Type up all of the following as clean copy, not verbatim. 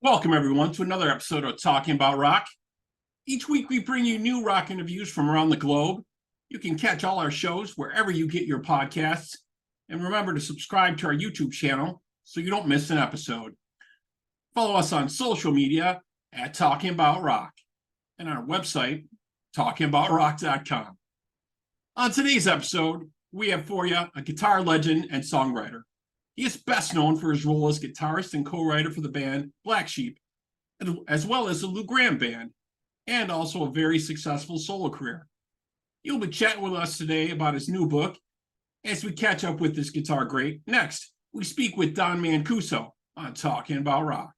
Welcome, everyone, to another episode of Talking About Rock. Each week, we bring you new rock interviews from around the globe. You can catch all our shows wherever you get your podcasts. And remember to subscribe to our YouTube channel so you don't miss an episode. Follow us on social media at Talking About Rock and our website, talkingaboutrock.com. On today's episode, we have for you a guitar legend and songwriter. He is best known for his role as guitarist and co-writer for the band Black Sheep, as well as the Lou Gramm band, and also a very successful solo career. He'll be chatting with us today about his new book as we catch up with this guitar great. Next, we speak with Don Mancuso on Talking About Rock.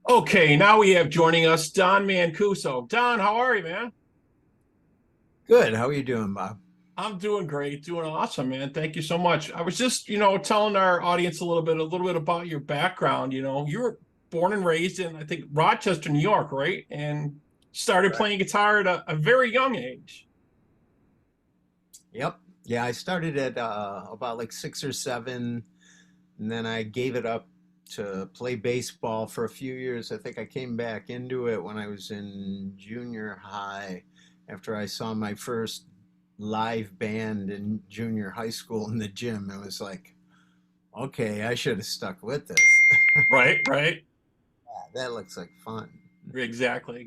Okay, now we have joining us Don Mancuso. Don, how are you, man? Good. How are you doing, Bob? I'm doing great, doing awesome, man. Thank you so much. I was just, telling our audience a little bit about your background. You were born and raised in, I think, Rochester, New York, right? And started playing guitar at a very young age. Yep. Yeah, I started at about like 6 or 7, and then I gave it up to play baseball for a few years. I think I came back into it when I was in junior high after I saw my first live band in junior high school in the gym. It was like, okay, I should have stuck with this. Right. That looks like fun. Exactly.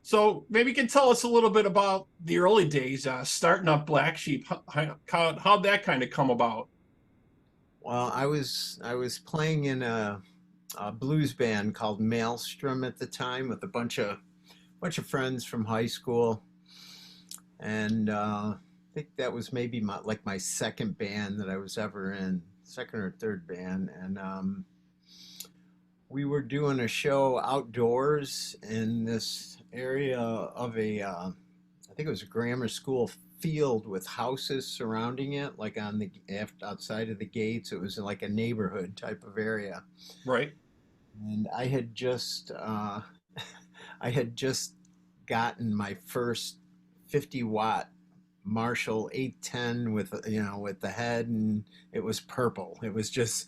So maybe you can tell us a little bit about the early days, starting up Black Sheep. How'd that kind of come about? Well, I was playing in a blues band called Maelstrom at the time with a bunch of friends from high school, and I think that was maybe my second band that I was ever in, second or third band, and we were doing a show outdoors in this area of I think it was a grammar school field with houses surrounding it, like on the outside of the gates. It was like a neighborhood type of area, Right. and I had just gotten my first 50-watt Marshall 810 with the head, and it was purple. It was just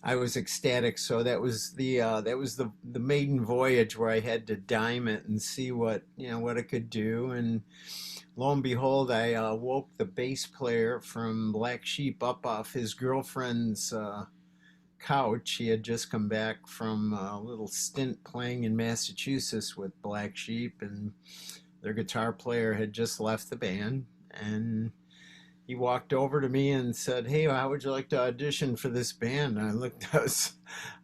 I was ecstatic. So that was the maiden voyage where I had to dime it and see what it could do. And lo and behold, I woke the bass player from Black Sheep up off his girlfriend's couch. He had just come back from a little stint playing in Massachusetts with Black Sheep, and their guitar player had just left the band. And he walked over to me and said, "Hey, how would you like to audition for this band?" And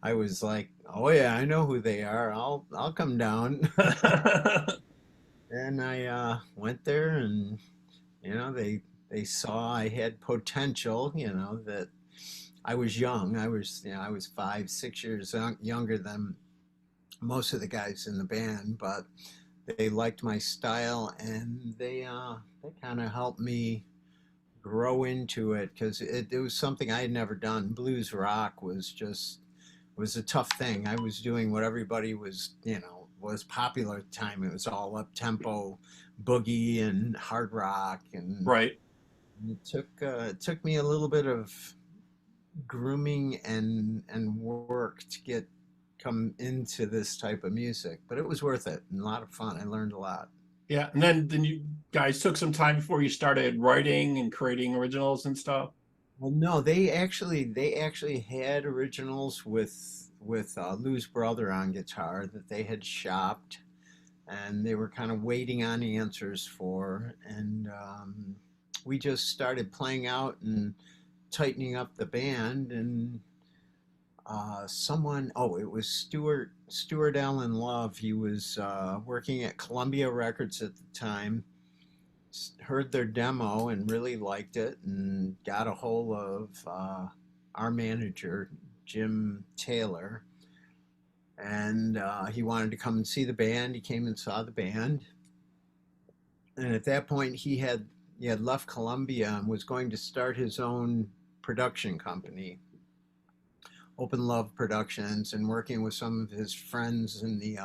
I was like, "Oh yeah, I know who they are. I'll come down." And I went there, and they saw I had potential. That I was young. I was 5, 6 years younger than most of the guys in the band, but they liked my style, and they kind of helped me grow into it because it was something I had never done. Blues rock was a tough thing. I was doing what everybody was popular at the time. It was all up tempo, boogie and hard rock, and Right. it took me a little bit of grooming and work to come into this type of music, but it was worth it and a lot of fun. I learned a lot. Yeah. And then you guys took some time before you started writing and creating originals and stuff. Well, no, they actually had originals with Lou's brother on guitar that they had shopped, and they were kind of waiting on answers for, and we just started playing out and tightening up the band, and it was Stuart Allen Love. He was working at Columbia Records at the time, heard their demo and really liked it, and got a hold of our manager, Jim Taylor, and he wanted to come and see the band. He came and saw the band, and at that point he had left Columbia and was going to start his own production company. Open Love Productions and working with some of his friends in the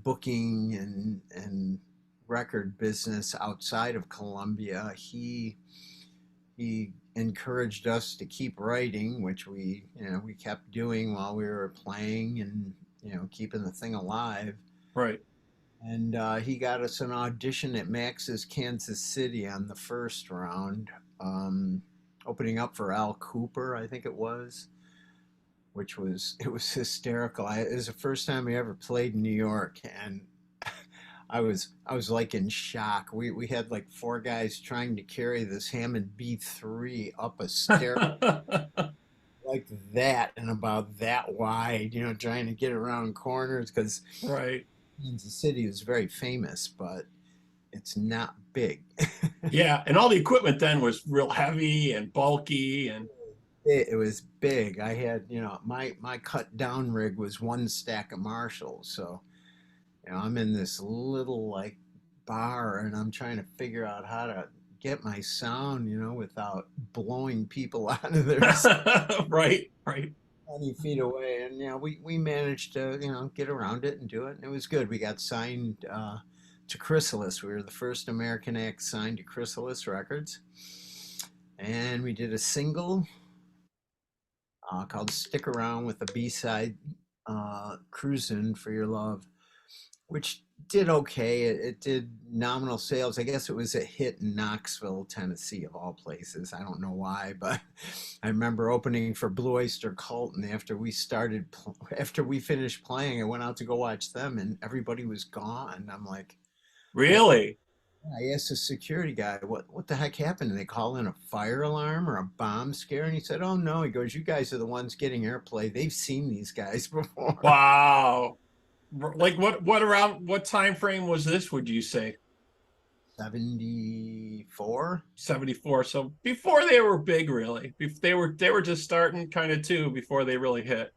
booking and record business outside of Columbia. He encouraged us to keep writing, which we kept doing while we were playing and keeping the thing alive. Right. And he got us an audition at Max's Kansas City on the first round, um, opening up for Al Cooper, I think it was, which was it was hysterical. It was the first time I ever played in New York, and I was like in shock. We had like four guys trying to carry this Hammond B3 up a stair like that and about that wide, trying to get around corners because Right. Kansas City is very famous, but it's not big. Yeah, and all the equipment then was real heavy and bulky and It was big. I had, my cut down rig was one stack of Marshalls. So, I'm in this little like bar and I'm trying to figure out how to get my sound, without blowing people out of their right, right. 20 feet away. And, we managed to, get around it and do it. And it was good. We got signed to Chrysalis. We were the first American act signed to Chrysalis Records. And we did a single called Stick Around with a B-side, Cruisin' for Your Love, which did okay. It did nominal sales. I guess it was a hit in Knoxville, Tennessee, of all places. I don't know why, but I remember opening for Blue Oyster Cult, and after we finished playing, I went out to go watch them, and everybody was gone. I'm like, what? Really? I asked the security guy, what the heck happened? And they call in a fire alarm or a bomb scare? And he said, oh no. He goes, you guys are the ones getting airplay. They've seen these guys before. Wow. Like what time frame was this, would you say? 74. 74. So before they were big, really. They were just starting kind of too before they really hit.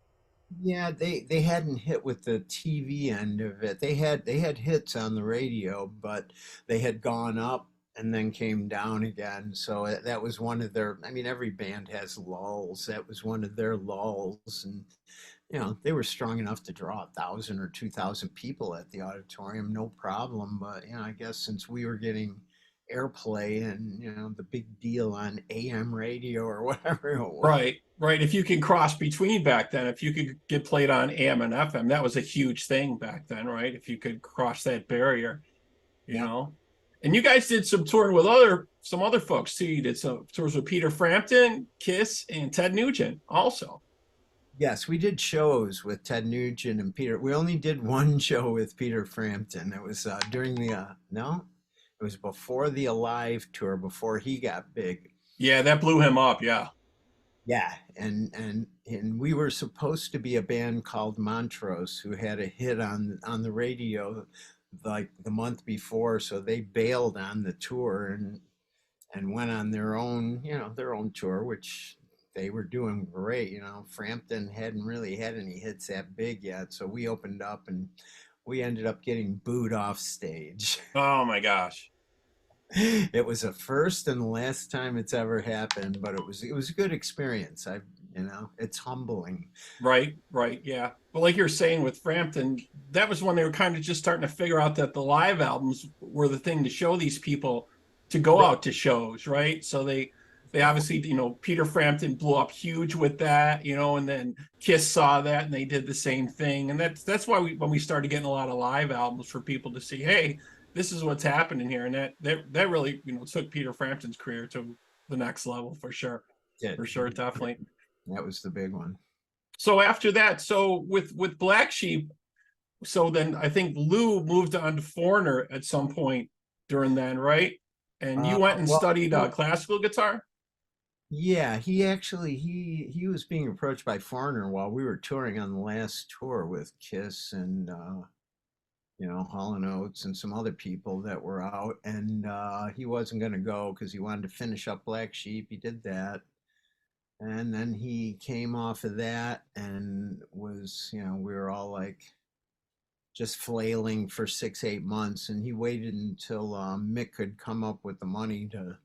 Yeah, they hadn't hit with the TV end of it. They had hits on the radio, but they had gone up and then came down again. So that was one of their. I mean, every band has lulls. That was one of their lulls, and they were strong enough to draw 1,000 or 2,000 people at the auditorium, no problem. But I guess since we were getting airplay and the big deal on AM radio or whatever it was. Right, right. If you can cross between back then, if you could get played on AM and FM, that was a huge thing back then, right? If you could cross that barrier, you Yep. know. And you guys did some touring with some other folks too. You did some tours with Peter Frampton, Kiss, and Ted Nugent also. Yes, we did shows with Ted Nugent and Peter. We only did one show with Peter Frampton. It was during the no, it was before the Alive tour, before he got big. Yeah, that blew him up. Yeah. Yeah, and we were supposed to be a band called Montrose who had a hit on the radio like the month before, so they bailed on the tour and went on their own tour, which they were doing great. Frampton hadn't really had any hits that big yet, so we opened up and we ended up getting booed off stage. Oh my gosh. It was the first and the last time it's ever happened, but it was a good experience. It's humbling. Right, right, yeah. But like you're saying with Frampton, that was when they were kind of just starting to figure out that the live albums were the thing to show these people to go Right. out to shows, right? So they obviously, Peter Frampton blew up huge with that, and then Kiss saw that and they did the same thing. And that's why when we started getting a lot of live albums for people to see, hey, this is what's happening here. And that really, took Peter Frampton's career to the next level for sure. Did. For sure, definitely. That was the big one. So after that, so with Black Sheep, so then I think Lou moved on to Foreigner at some point during then, right? And you went and Well, studied classical guitar. yeah, he actually he was being approached by Foreigner while we were touring on the last tour with Kiss and Hall and Oates and some other people that were out, and he wasn't going to go because he wanted to finish up Black Sheep. He did that, and then he came off of that and was, we were all like just flailing for 6, 8 months, and he waited until Mick could come up with the money to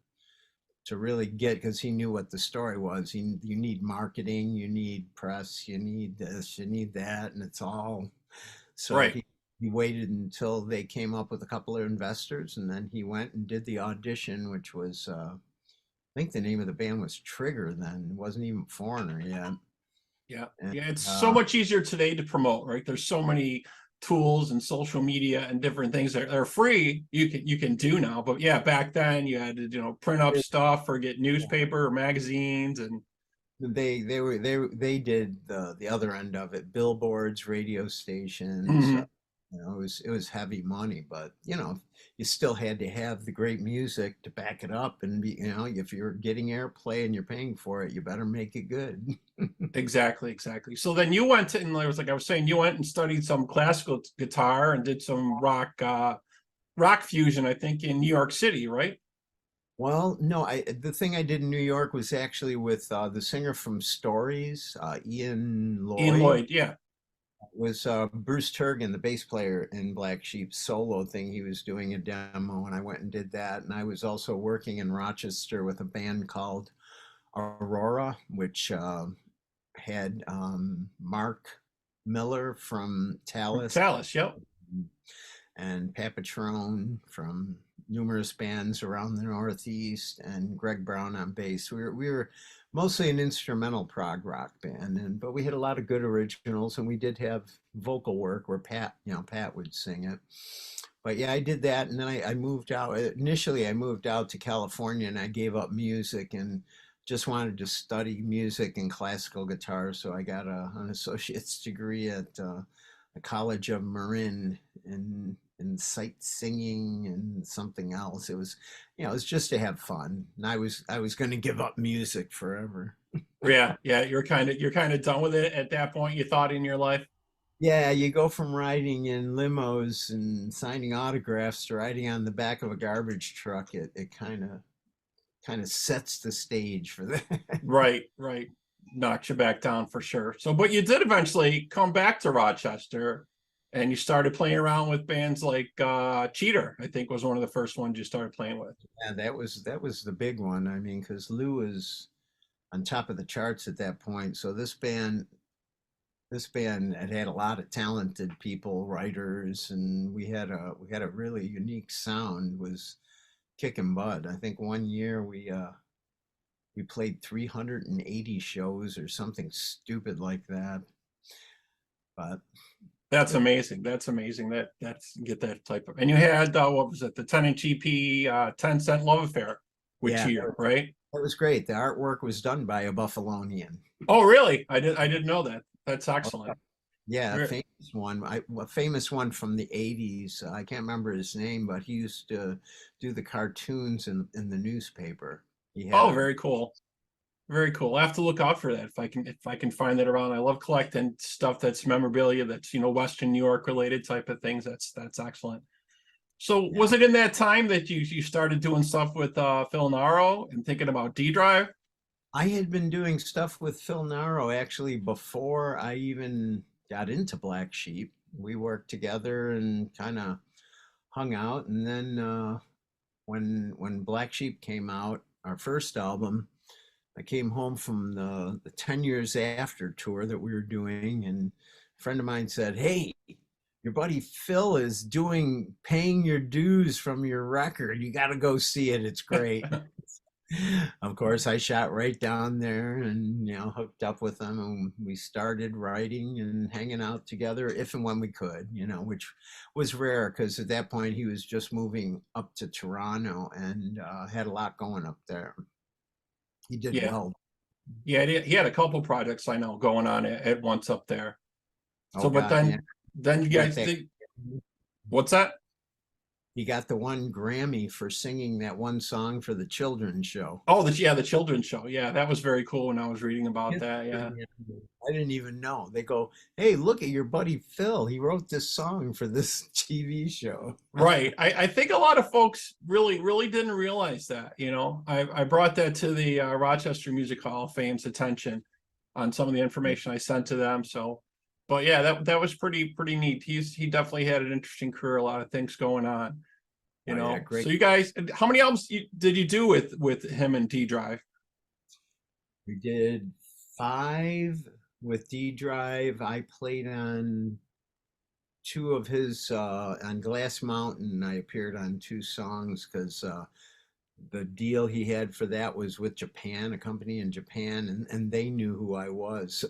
to really get, because he knew what the story was. You need marketing, you need press, you need this, you need that, and it's all. So Right. he waited until they came up with a couple of investors, and then he went and did the audition, which was I think the name of the band was Trigger then. It wasn't even Foreigner yet. Yeah. And Yeah. It's so much easier today to promote, right? There's so many tools and social media and different things that are free you can do now. But yeah, back then you had to, print up stuff or get newspaper or magazines and they did the other end of it, billboards, radio stations. Mhm. It was heavy money, but you still had to have the great music to back it up, and be, if you're getting airplay and you're paying for it, you better make it good. Exactly, exactly. So then you went to, and I was like I was saying, you went and studied some classical guitar and did some rock fusion, I think, in New York City, right? Well, no, the thing I did in New York was actually with the singer from Stories, Ian Ian Lloyd. Lloyd, yeah. Was Bruce Turgan, the bass player in Black Sheep's solo thing. He was doing a demo, and I went and did that. And I was also working in Rochester with a band called Aurora, which had Mark Miller from From Talus Tallis, yep. and Papatrone from numerous bands around the Northeast, and Greg Brown on bass. We were mostly an instrumental prog rock band, but we had a lot of good originals, and we did have vocal work where Pat would sing it. But yeah, I did that, and then I moved out. Initially, I moved out to California, and I gave up music and just wanted to study music and classical guitar. So I got an associate's degree at the College of Marin in sight singing and something else. It was, it was just to have fun. And I was going to give up music forever. Yeah, yeah. You're kind of done with it at that point, you thought, in your life. Yeah, you go from riding in limos and signing autographs to riding on the back of a garbage truck. It kind of sets the stage for that. Right, right. Knocked you back down for sure. So, but you did eventually come back to Rochester and you started playing around with bands like Cheater, I think was one of the first ones you started playing with. Yeah, that was the big one. I mean, because Lou was on top of the charts at that point. So this band had a lot of talented people, writers, and we had a really unique sound. Was kicking butt. I think one year we played 380 shows or something stupid like that. But That's it, amazing. That's amazing. That's get that type of. And you had what was it? The 10-inch EP, 10 Cent Love Affair with yeah, Cheater, right? that was great. The artwork was done by a Buffalonian. Oh, really? I didn't know that. That's excellent. Yeah, a famous one from the 80s. I can't remember his name, but he used to do the cartoons in the newspaper. He had Oh, a very cool. Very cool. I have to look out for that if I can find that around. I love collecting stuff that's memorabilia that's Western New York related type of things. That's excellent. So yeah. was it in that time that you started doing stuff with Phil Naro and thinking about DDRIVE? I had been doing stuff with Phil Naro actually before I even got into Black Sheep. We worked together and kind of hung out, and then when Black Sheep came out, our first album, I came home from the 10 years after tour that we were doing, and a friend of mine said, "Hey, your buddy Phil is paying your dues from your record. You got to go see it. It's great." Of course, I shot right down there and hooked up with them, and we started writing and hanging out together if and when we could, which was rare because at that point he was just moving up to Toronto and had a lot going up there. He did Yeah, well. yeah. He had a couple projects I know going on at once up there. Oh So, but God, yeah. then you He got guys that. think what's that? He got the one Grammy for singing that one song for the children's show. Oh, the children's show. Yeah, that was very cool when I was reading about that. Yeah. I didn't even know. They go, "Hey, look at your buddy Phil. He wrote this song for this TV show." Right. I think a lot of folks really didn't realize that. I brought that to the Rochester Music Hall of Fame's attention on some of the information I sent to them. So, but yeah, that was pretty neat. He definitely had an interesting career, a lot of things going on. You Oh yeah, know, great. so you guys, how many albums did you do with him and DDRIVE? We did 5 with DDRIVE. I played on 2 of his on Glass Mountain. I appeared on 2 songs because the deal he had for that was with Japan, a company in Japan, and they knew who I was. So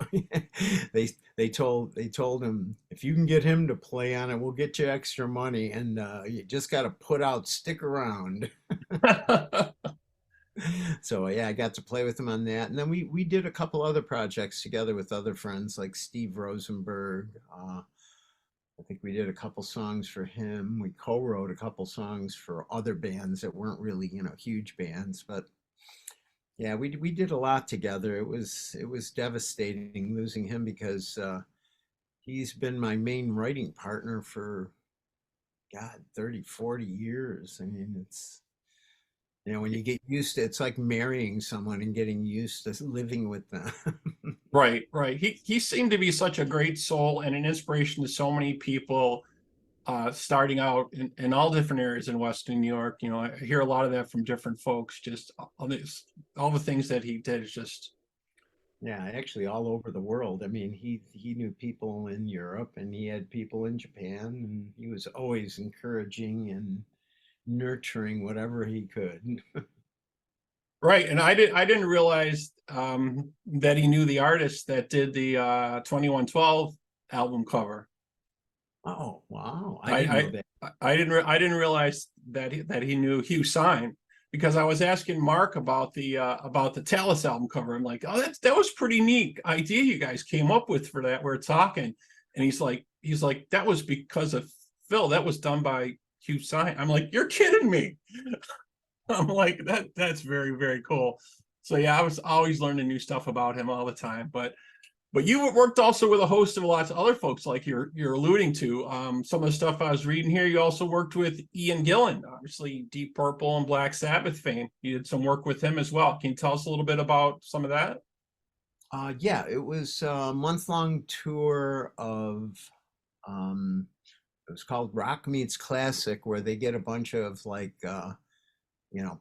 they told him, if you can get him to play on it, we'll get you extra money, and you just got to put out, stick around. So yeah, I got to play with him on that, and then we did a couple other projects together with other friends like Steve Rosenberg. I think we did a couple songs for him. We co-wrote a couple songs for other bands that weren't really, huge bands, but yeah, we did a lot together. It was devastating losing him because he's been my main writing partner for God 30, 40 years. I mean, when you get used to it's like marrying someone and getting used to living with them. Right, right. He seemed to be such a great soul and an inspiration to so many people starting out in all different areas in Western New York. You know, I hear a lot of that from different folks, just all the things that he did is just Yeah, actually all over the world. I mean, he knew people in Europe and he had people in Japan, and he was always encouraging and nurturing whatever he could. right. And I didn't realize that he knew the artist that did the 2112 album cover. Oh, wow. I didn't know I that. I didn't realize that he knew Hugh Sign, because I was asking Mark about the Talus album cover. I'm like, oh, that was pretty neat idea you guys came up with for that. We're talking, and he's like that was because of Phil. That was done by Hugh Sign. I'm like, you're kidding me. I'm like, that's very, very cool. So yeah, I was always learning new stuff about him all the time. But you worked also with a host of lots of other folks, like you're alluding to. Some of the stuff I was reading here, you also worked with Ian Gillan, obviously Deep Purple and Black Sabbath fame. You did some work with him as well. Can you tell us a little bit about some of that? Yeah, it was a month-long tour of it was called Rock Meets Classic, where they get a bunch of like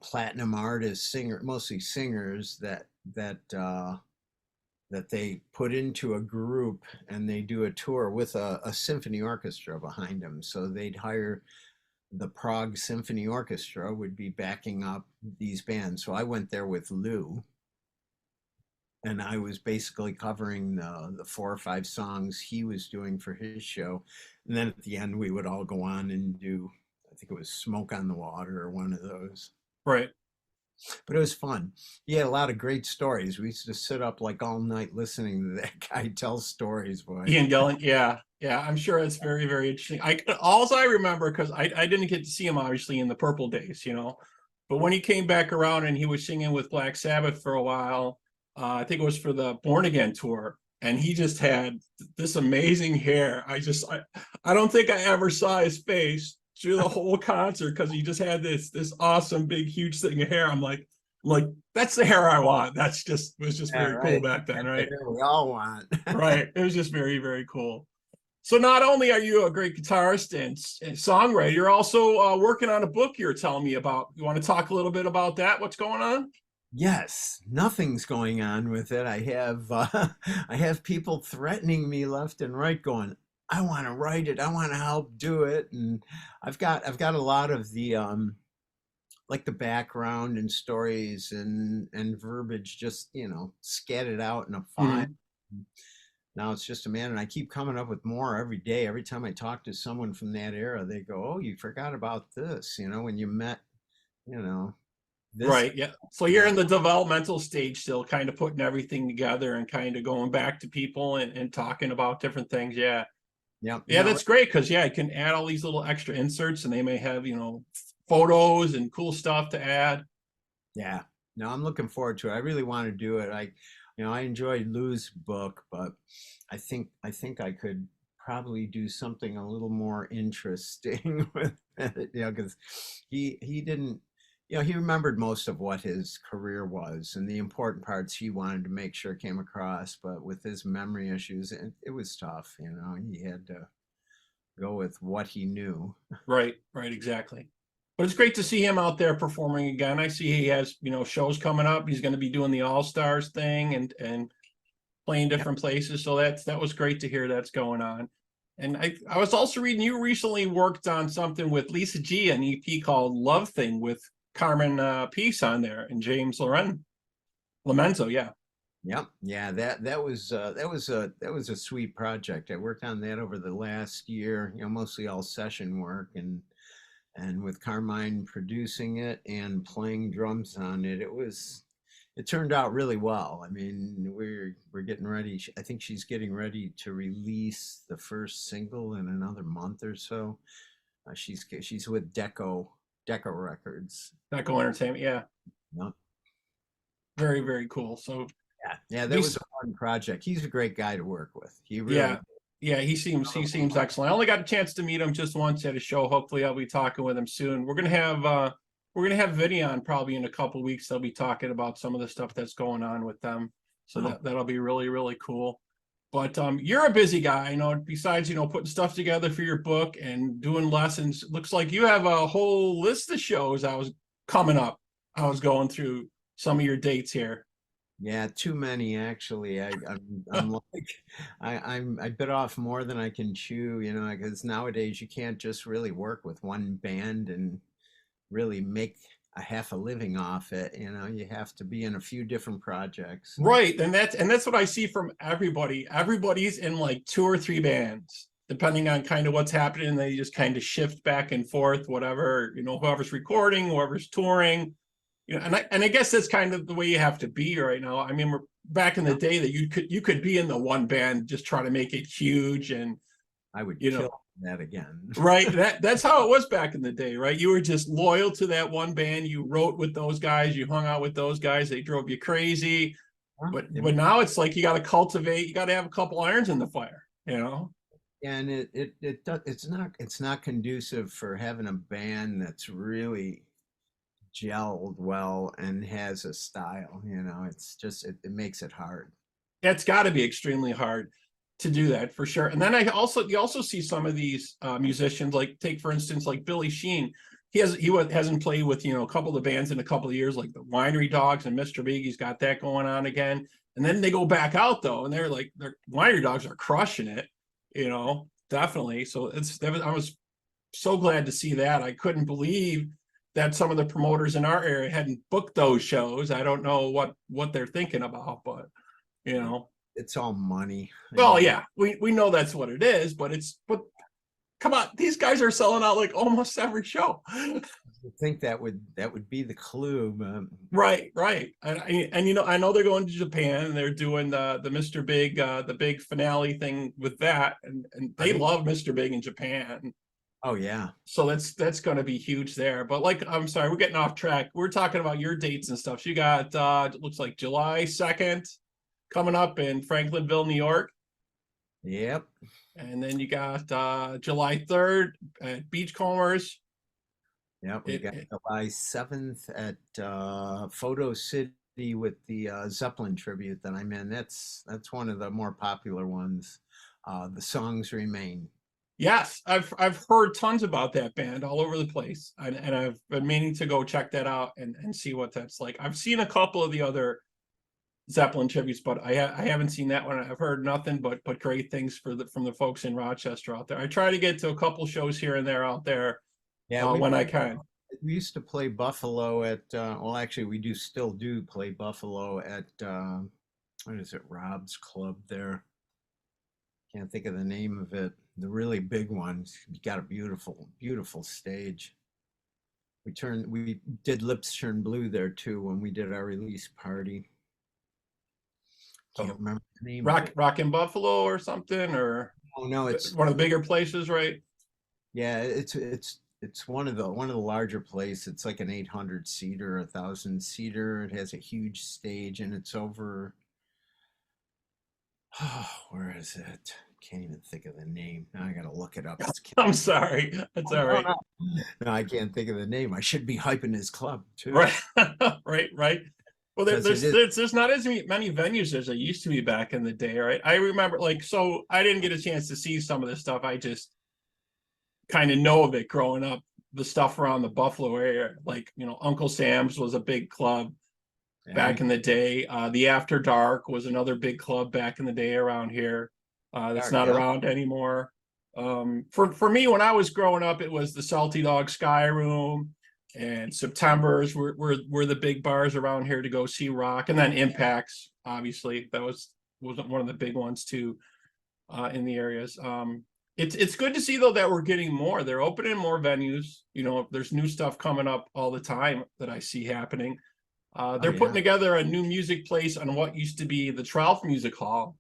platinum artists, mostly singers that they put into a group, and they do a tour with a symphony orchestra behind them. So they'd hire the Prague Symphony Orchestra would be backing up these bands. So I went there with Lou, and I was basically covering the 4 or 5 songs he was doing for his show. And then at the end, we would all go on and do, I think it was Smoke on the Water or one of those. Right. But it was fun. He had a lot of great stories. We used to sit up like all night listening to that guy tell stories, boy. Ian Gillan, yeah, yeah, I'm sure it's very, very interesting. I remember, because I didn't get to see him obviously in the Purple days, but when he came back around and he was singing with Black Sabbath for a while, I think it was for the Born Again tour, and he just had this amazing hair. I don't think I ever saw his face through the whole concert, because he just had this awesome big huge thing of hair. I'm like, that's the hair I want. It was just Yeah, very cool right. back then, That's the right? hair we all want. Right. It was just very, very cool. So not only are you a great guitarist and songwriter, you're also working on a book you're telling me about. You want to talk a little bit about that? What's going on? Yes, nothing's going on with it. I have I have people threatening me left and right, going, "I want to write it. I want to help do it." And I've got a lot of the like the background and stories and verbiage just scattered out in a file. Mhm. Now it's just a man, and I keep coming up with more every day. Every time I talk to someone from that era, they go, "Oh, you forgot about this, when you met, you know, this." Right. Yeah. So you're in the developmental stage still, kind of putting everything together and kind of going back to people and talking about different things. Yeah. Yep. Yeah, that's great, because yeah, you can add all these little extra inserts, and they may have, photos and cool stuff to add. Yeah. No, I'm looking forward to it. I really want to do it. I enjoyed Lou's book, but I think I could probably do something a little more interesting with it, because he didn't, he remembered most of what his career was, and the important parts he wanted to make sure came across, but with his memory issues, it was tough, he had to go with what he knew. Right. Right. Exactly. But it's great to see him out there performing again. I see he has, shows coming up. He's going to be doing the All-Stars thing and playing different places. So that was great to hear that's going on. And I was also reading you recently worked on something with Lisa G, an EP called Love Thing with Carmen Peace on there and James Lomenzo, yeah. Yep. Yeah, that was a sweet project. I worked on that over the last year, mostly all session work and with Carmine producing it and playing drums on it. It turned out really well. I mean, we're getting ready. I think she's getting ready to release the first single in another month or so. She's with Deco Records. Deco Entertainment, yeah. Yep. Very, very cool. So yeah, that was a fun project. He's a great guy to work with. He really, yeah, he seems excellent. I only got a chance to meet him just once at a show. Hopefully, I'll be talking with him soon. We're gonna have Vinny on probably in a couple of weeks. They'll be talking about some of the stuff that's going on with them. So that'll be really, really cool. But you're a busy guy, besides, putting stuff together for your book and doing lessons. Looks like you have a whole list of shows coming up. I was going through some of your dates here. Yeah, too many actually. I'm like I bit off more than I can chew, because nowadays you can't just really work with one band and really make a half a living off it. You have to be in a few different projects. Right, and that's what I see from everybody. Everybody's in like 2 or 3 bands, depending on kind of what's happening. They just kind of shift back and forth, whatever, whoever's recording, whoever's touring. And I guess that's kind of the way you have to be right now. I mean, back in the day that you could be in the one band, just try to make it huge, and I would kill that again. Right. That's how it was back in the day, right? You were just loyal to that one band. You wrote with those guys, you hung out with those guys, they drove you crazy. But now it's like you got to cultivate, you got to have a couple irons in the fire, And it's not conducive for having a band that's really gelled well and has a style. It's just it makes it hard. It's got to be extremely hard to do that for sure. And then you also see some of these musicians, like take for instance like Billy Sheehan. He hasn't played with a couple of bands in a couple of years, like the Winery Dogs and Mr. Big. He's got that going on again. And then they go back out though, and their Winery Dogs are crushing it, definitely. So I was so glad to see that. I couldn't believe that some of the promoters in our area hadn't booked those shows. I don't know what they're thinking about, but it's all money. Well, yeah, we know that's what it is, but come on, these guys are selling out like almost every show. I think that would be the clue. Right. And I know they're going to Japan and they're doing the Mr. Big the big finale thing with that, and they love Mr. Big in Japan. Oh yeah. So that's going to be huge there. But I'm sorry, we're getting off track. We're talking about your dates and stuff. So you got it looks like July 2nd coming up in Franklinville, New York. Yep. And then you got July 3rd at Beachcombers. Yep, we got July 7th at Photo City with the Zeppelin tribute that I'm in. That's one of the more popular ones. The Songs Remain. Yes, I've heard tons about that band all over the place, and I've been meaning to go check that out and see what that's like. I've seen a couple of the other Zeppelin tributes, but I haven't seen that one. I've heard nothing but great things from the folks in Rochester out there. I try to get to a couple shows here and there out there, when I can. We used to play Buffalo at actually we still do play Buffalo at what is it, Rob's Club there. Can't think of the name of it. The really big ones. We got a beautiful stage. We did Lips Turn Blue there too when we did our release party. Can't remember the name. Rock in Buffalo or something, or no, it's one of the bigger places, right? Yeah, it's one of the larger places. It's like an 800 seater, 1,000 seater. It has a huge stage, and it's over. Oh, where is it? Can't even think of the name. Now I gotta look it up. I'm sorry. That's all right. No, I can't think of the name. I should be hyping his club too. Right, right. Well, there's not as many venues as there used to be back in the day, right? I remember, so I didn't get a chance to see some of this stuff. I just kind of know of it growing up the stuff around the Buffalo area. Like, Uncle Sam's was a big club back in the day. The After Dark was another big club back in the day around here. That's not around anymore. For me, when I was growing up, it was the Salty Dog Sky Room and September's were the big bars around here to go see rock, and then Impacts, obviously, that was one of the big ones too, in the areas. It's good to see though that we're getting more. They're opening more venues. There's new stuff coming up all the time that I see happening. They're putting together a new music place on what used to be the Trout Music Hall.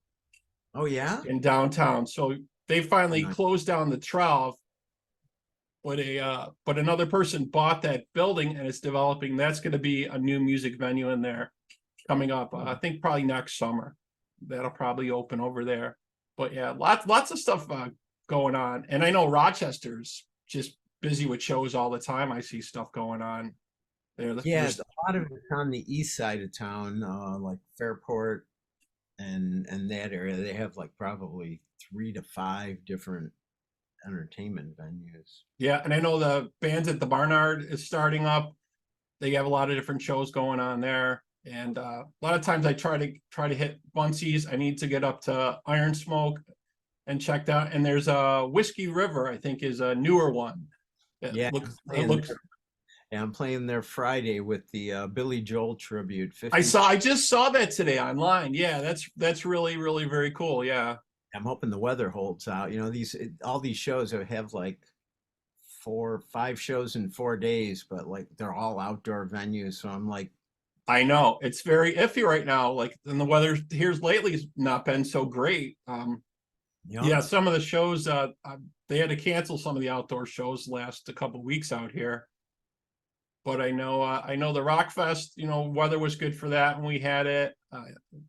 Oh yeah, in downtown. So they finally closed down the Trout, but another person bought that building and it's developing. That's going to be a new music venue in there coming up. I think probably next summer. That'll probably open over there. But yeah, lots of stuff going on. And I know Rochester's just busy with shows all the time. I see stuff going on there. Yeah, a lot of it's on the east side of town, like Fairport and that area. They have like probably 3 to 5 different entertainment venues. Yeah, and I know the Bands at the Barnard is starting up. They have a lot of different shows going on there. And a lot of times I try to hit Buncie's. I need to get up to Iron Smoke and check out. And there's a Whiskey River, I think, is a newer one. Yeah, I'm playing there Friday with the Billy Joel tribute. I just saw that today online. Yeah, that's really, really very cool. Yeah. I'm hoping the weather holds out. All these shows have like 4 or 5 shows in 4 days, but like they're all outdoor venues. So I'm like, I know it's very iffy right now. Like, and the weather here's lately has not been so great. Yeah, some of the shows they had to cancel some of the outdoor shows last a couple weeks out here. But I know the Rock Fest, weather was good for that when we had it.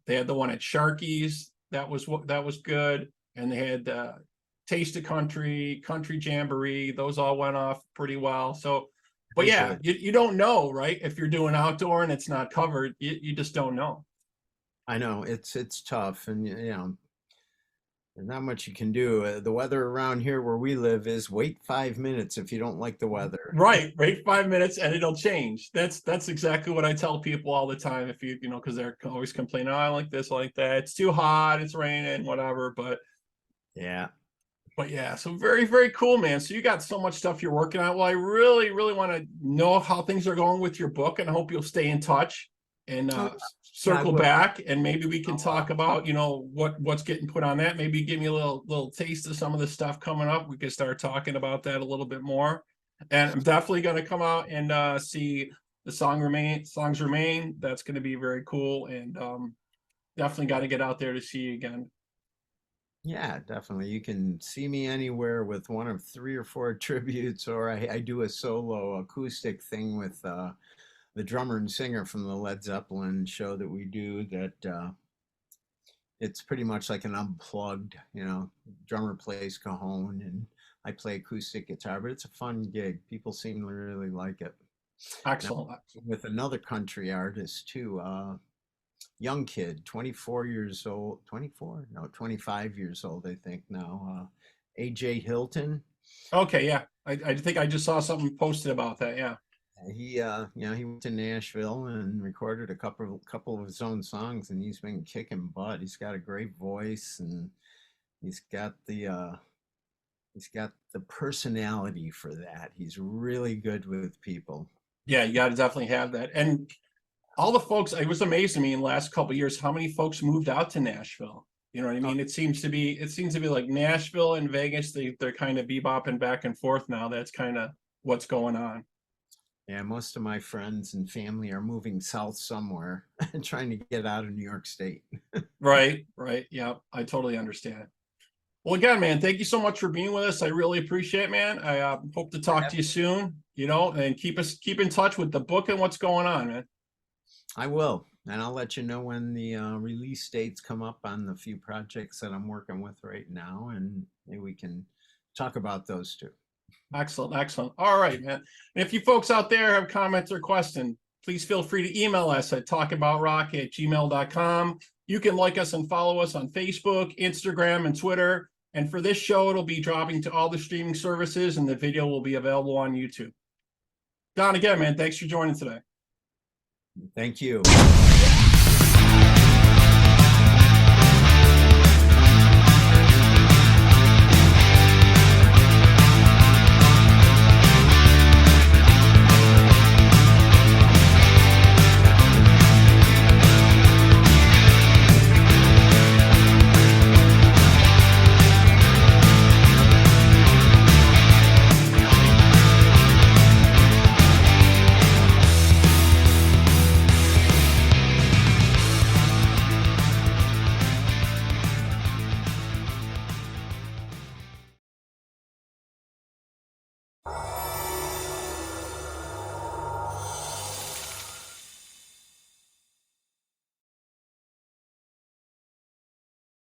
They had the one at Sharky's that was good, and they had Taste of Country Jamboree. Those all went off pretty well. So. But yeah, you don't know, right? If you're doing outdoor and it's not covered, you just don't know. I know it's tough, and there's not much you can do. The weather around here where we live is wait 5 minutes if you don't like the weather. Right, wait 5 minutes and it'll change. That's exactly what I tell people all the time. If because they're always complaining, oh, I like this, I like that. It's too hot, it's raining, whatever. But yeah. But yeah, so very, very cool, man. So you got so much stuff you're working on. Well, I really, really want to know how things are going with your book, and I hope you'll stay in touch and circle back, and maybe we can talk about, what's getting put on that. Maybe give me a little taste of some of the stuff coming up. We can start talking about that a little bit more. And I'm definitely going to come out and see the Songs Remain. That's going to be very cool, and definitely got to get out there to see you again. Yeah, definitely. You can see me anywhere with one of 3 or 4 tributes, or I do a solo acoustic thing with the drummer and singer from the Led Zeppelin show that we do. That it's pretty much like an unplugged, drummer plays cajon and I play acoustic guitar, but it's a fun gig. People seem to really like it. Excellent. Now, with another country artist too. Young kid, 24 years old, 25 years old, I think now. AJ Hilton. Okay, yeah. I think I just saw something posted about that. Yeah. He went to Nashville and recorded a couple of his own songs, and he's been kicking butt. He's got a great voice, and he's got the personality for that. He's really good with people. Yeah, you got to definitely have that. And all the folks, it was amazing to me in the last couple of years how many folks moved out to Nashville. You know what I mean? It seems to be like Nashville and Vegas, they're kind of bebopping back and forth now. That's kind of what's going on. Yeah, most of my friends and family are moving south somewhere and trying to get out of New York State. Right. Yeah, I totally understand. Well, again, man, thank you so much for being with us. I really appreciate it, man. I hope to talk to you soon, and keep in touch with the book and what's going on, man. I will, and I'll let you know when the release dates come up on the few projects that I'm working with right now, and maybe we can talk about those too. Excellent. All right, man. And if you folks out there have comments or questions, please feel free to email us at talkaboutrock@gmail.com. You can like us and follow us on Facebook, Instagram, and Twitter. And for this show, it'll be dropping to all the streaming services, and the video will be available on YouTube. Don, again, man, thanks for joining today. Thank you.